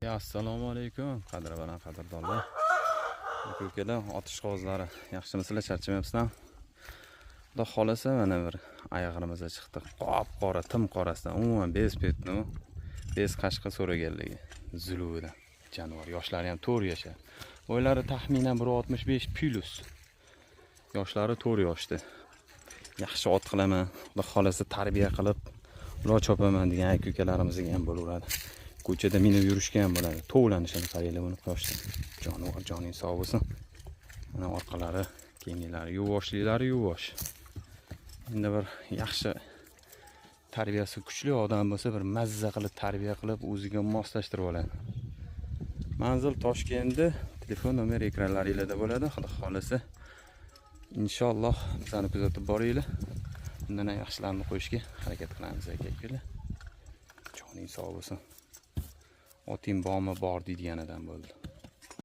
Assalomu alaykum, qadrbaland qadrdonlar. Ukalar, otish qog'ozlari yaxshimisizlar, charchamayapsizlar? Xudo xolasa mana bir oyog'imizga chiqdi. Qop-qora, tim qorasidan, umuman bez petni, bez qashqa so'raganligi. Zuluvidan jonivor, yoshlari ham 4 yashar. Bo'ylari taxminan 165 plus. Yoshlari 4 yoshda. Yaxshi ot qilaman, xudo xolasa tarbiya qilib, ular chopaman degan aka-ukalarimizga ham bo'laveradi. Ko'chada minib yurishga ham bo'ladi. Tovlanishini qaranglar buni quyoshda. Jonivor joning sog' bo'lsin. Mana orqalari, kenglari yuvoshliklari yuvosh. Endi bir yaxshi tarbiyasi kuchli odam bo'lsa, bir mazza qilib tarbiya qilib, o'ziga moslashtirib oladi. Manzil Toshkentda, telefon nomer ekranlaringizda bo'ladi. Xudo xolasa inshaalloh bizani kuzatib boringlar. Bundan yaxshilarni qo'yishga harakat qilamiz aka-ukalar. Joning sog' bo'lsin. Oting bormi bor deydiganidan bo'ldi.